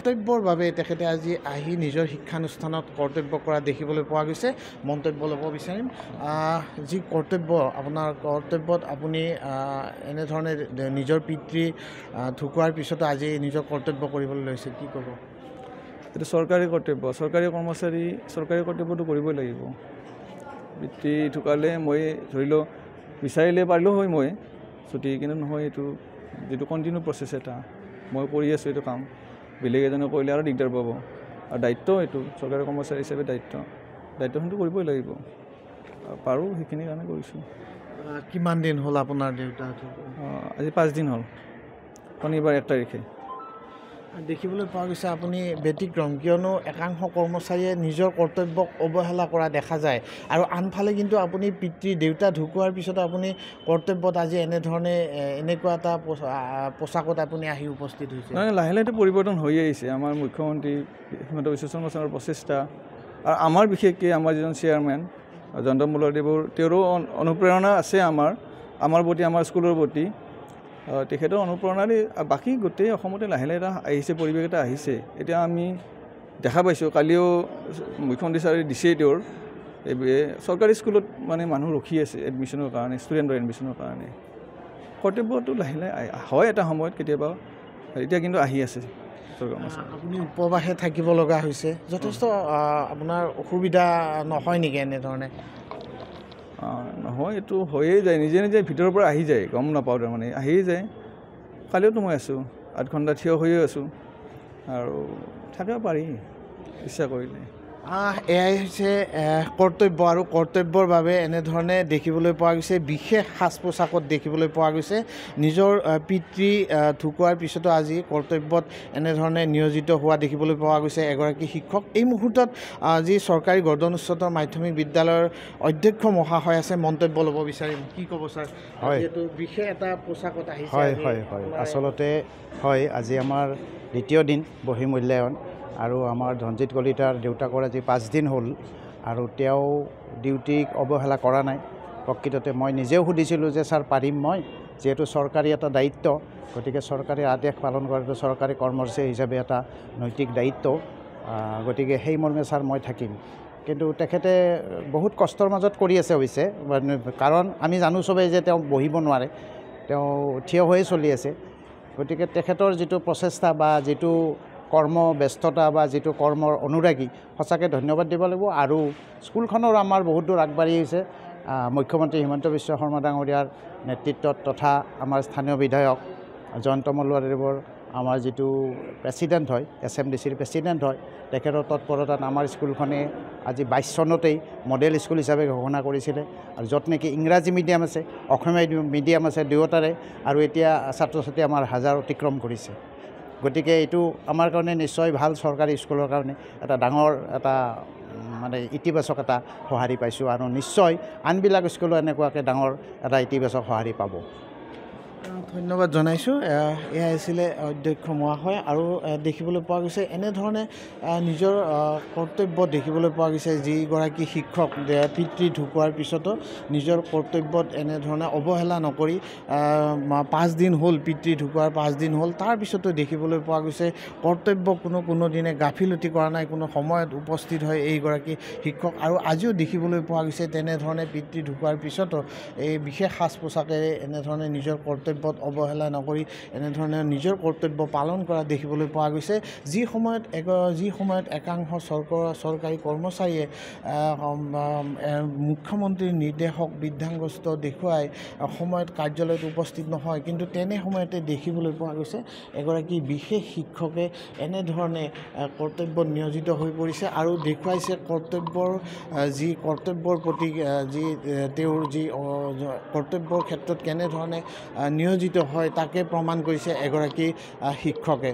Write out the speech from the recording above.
কৰ্তব্যৰ বাবে তেখেতে আজি আহি নিজৰ শিক্ষানুষ্ঠানত কৰ্তব্য কৰা দেখিবলৈ পোৱা গৈছে। মন্তব্য ল'ব বিচাৰিম। যি কৰ্তব্য আপোনাৰ কৰ্তব্যত আপুনি এনেধৰণে নিজৰ পিতৃ ঢুকোৱাৰ পিছতো আজি নিজৰ কৰ্তব্য কৰিবলৈ লৈছে, কি ক'ব? এইটো চৰকাৰী কৰ্তব্য, চৰকাৰী কৰ্মচাৰী চৰকাৰী কৰ্তব্যটো কৰিবই লাগিব। পিতৃ ঢুকালে মই ধৰি লওক বিচাৰিলে পাৰিলেও হয় মই ছুটি, কিন্তু নহয় এইটো যিটো কণ্টিনিউ প্ৰচেছ এটা মই কৰি আছোঁ এইটো কাম, বেলেগ এজনে কৰিলে আৰু দিগদাৰ পাব। আৰু দায়িত্ব এইটো চৰকাৰী কৰ্মচাৰী হিচাপে দায়িত্বখিনিটো কৰিবই লাগিব। পাৰোঁ সেইখিনি কাৰণে কৰিছোঁ। কিমান দিন হ'ল আপোনাৰ দেউতা? আজি 5 দিন হ'ল, শনিবাৰ 1 তাৰিখে। দেখিবলৈ পোৱা গৈছে আপুনি ব্যতিক্ৰম, কিয়নো একাংশ কৰ্মচাৰীয়ে নিজৰ কৰ্তব্যক অৱহেলা কৰা দেখা যায়, আৰু আনফালে কিন্তু আপুনি দেউতা ঢুকোৱাৰ পিছতো আপুনি কৰ্তব্যত আজি এনেধৰণে এনেকুৱা এটা পোচাকত আপুনি আহি উপস্থিত হৈছে। নহয়, লাহে লাহে পৰিৱৰ্তন হৈ আহিছে। আমাৰ মুখ্যমন্ত্ৰী হিমন্ত বিশ্ব শৰ্মাৰ প্ৰচেষ্টা, আৰু আমাৰ বিশেষকৈ আমাৰ যিজন চেয়াৰমেন জয়ন্ত মল্লদেৱৰ, তেওঁৰো অনুপ্ৰেৰণা আছে আমাৰ প্ৰতি, আমাৰ স্কুলৰ প্ৰতি। তেখেতৰ অনুপ্ৰেৰণাৰে বাকী গোটেই অসমতে লাহে লাহে এটা আহিছে, পৰিৱেশ এটা আহিছে। এতিয়া আমি দেখা পাইছোঁ, কালিও মুখ্যমন্ত্ৰী ছাৰে দিছেই তেওঁৰ চৰকাৰী স্কুলত মানে মানুহ ৰখি আছে এডমিশ্যনৰ কাৰণে, ষ্টুডেণ্টৰ এডমিশ্যনৰ কাৰণে। কৰ্তব্যটো লাহে লাহে হয় এটা সময়ত কেতিয়াবা, এতিয়া কিন্তু আহি আছে। আপুনি উপবাসে থাকিব লগা হৈছে, যথেষ্ট আপোনাৰ অসুবিধা নহয় নেকি এনেধৰণে? নহয়, এইটো হৈয়ে যায়, নিজে নিজে ভিতৰৰ পৰা আহি যায়, গম নাপাওঁ, তাৰমানে আহিয়ে যায়। কালিওতো মই আছোঁ 8 ঘণ্টা থিয় হৈয়ে আছোঁ, আৰু থাকিব পাৰি ইচ্ছা কৰিলে। এয়াই হৈছে কৰ্তব্য, আৰু কৰ্তব্যৰ বাবে এনেধৰণে দেখিবলৈ পোৱা গৈছে, বিশেষ সাজ পোছাকত দেখিবলৈ পোৱা গৈছে। নিজৰ পিতৃ ঢুকোৱাৰ পিছতো আজি কৰ্তব্যত এনেধৰণে নিয়োজিত হোৱা দেখিবলৈ পোৱা গৈছে এগৰাকী শিক্ষক। এই মুহূৰ্তত যি চৰকাৰী গৰ্দন উচ্চতৰ মাধ্যমিক বিদ্যালয়ৰ অধ্যক্ষ মহাশয় আছে, মন্তব্য ল'ব বিচাৰিম। কি ক'ব ছাৰ? হয়, যিহেতু বিশেষ এটা পোছাকত আহিছে। হয় হয় হয় আচলতে হয়, আজি আমাৰ দ্বিতীয় দিন বহী মূল্যায়ন, আৰু আমাৰ ধনজিৎ কলিতাৰ দেউতাকৰ আজি 5 দিন হ'ল, আৰু তেওঁ ডিউটিক অৱহেলা কৰা নাই। প্ৰকৃততে মই নিজেও সুধিছিলোঁ যে ছাৰ পাৰিম মই, যিহেতু চৰকাৰী এটা দায়িত্ব, গতিকে চৰকাৰী আদেশ পালন কৰাটো চৰকাৰী কৰ্মচাৰী হিচাপে এটা নৈতিক দায়িত্ব, গতিকে সেই মৰ্মে ছাৰ মই থাকিম। কিন্তু তেখেতে বহুত কষ্টৰ মাজত কৰি আছে অৱশ্যে, কাৰণ আমি জানো চবেই যে তেওঁ বহিব নোৱাৰে, তেওঁ থিয় হৈয়ে চলি আছে। গতিকে তেখেতৰ যিটো প্ৰচেষ্টা বা যিটো কৰ্ম ব্যস্ততা বা যিটো কৰ্মৰ অনুৰাগী, সঁচাকৈ ধন্যবাদ দিব লাগিব। আৰু স্কুলখনৰ আমাৰ বহুত দূৰ আগবাঢ়ি আহিছে মুখ্যমন্ত্ৰী হিমন্ত বিশ্ব শৰ্মা ডাঙৰীয়াৰ নেতৃত্বত, তথা আমাৰ স্থানীয় বিধায়ক জয়ন্ত মল্লদেৱৰ আমাৰ যিটো প্ৰেচিডেণ্ট হয়, SMDCৰ প্ৰেচিডেণ্ট হয়, তেখেতৰ তৎপৰতাত আমাৰ স্কুলখনে আজি 22 চনতেই মডেল স্কুল হিচাপে ঘোষণা কৰিছিলে, আৰু য'ত নেকি ইংৰাজী মিডিয়াম আছে, অসমীয়া মিডিয়াম আছে, দুয়োটাৰে, আৰু এতিয়া ছাত্ৰ ছাত্ৰী আমাৰ 1000 অতিক্ৰম কৰিছে। গতিকে এইটো আমাৰ কাৰণে নিশ্চয় ভাল, চৰকাৰী স্কুলৰ কাৰণে এটা ডাঙৰ এটা মানে ইতিবাচক এটা সঁহাৰি পাইছোঁ, আৰু নিশ্চয় আনবিলাক স্কুলো এনেকুৱাকৈ ডাঙৰ এটা ইতিবাচক সঁহাৰি পাব। ধন্যবাদ জনাইছোঁ। এয়া আছিলে অধ্যক্ষ মহাশয়, আৰু দেখিবলৈ পোৱা গৈছে এনেধৰণে নিজৰ কৰ্তব্য দেখিবলৈ পোৱা গৈছে, যিগৰাকী শিক্ষক পিতৃ ঢুকোৱাৰ পিছতো নিজৰ কৰ্তব্যত এনেধৰণে অৱহেলা নকৰি 5 দিন হ'ল, পিতৃ ঢুকোৱাৰ 5 দিন হ'ল, তাৰপিছতো দেখিবলৈ পোৱা গৈছে কৰ্তব্য কোনো দিনে গাফিলতি কৰা নাই, কোনো সময়ত উপস্থিত হয় এইগৰাকী শিক্ষক। আৰু আজিও দেখিবলৈ পোৱা গৈছে তেনেধৰণে পিতৃ ঢুকোৱাৰ পিছতো এই বিশেষ সাজ পোছাকেৰে এনেধৰণে নিজৰ কৰ্তব্যত অৱহেলা নকৰি এনেধৰণে নিজৰ কৰ্তব্য পালন কৰা দেখিবলৈ পোৱা গৈছে। যি সময়ত একাংশ চৰকাৰী কৰ্মচাৰীয়ে মুখ্যমন্ত্ৰীৰ নিৰ্দেশক বৃদ্ধাংগস্ত দেখুৱাই সময়ত কাৰ্যালয়ত উপস্থিত নহয়, কিন্তু তেনে সময়তে দেখিবলৈ পোৱা গৈছে এগৰাকী বিশেষ শিক্ষকে এনেধৰণে কৰ্তব্যত নিয়োজিত হৈ পৰিছে, আৰু দেখুৱাইছে কৰ্তব্যৰ প্ৰতি যি তেওঁৰ যি কৰ্তব্যৰ ক্ষেত্ৰত কেনেধৰণে নিয়োজিত হয় তাকে প্ৰমাণ কৰিছে এগৰাকী শিক্ষকে।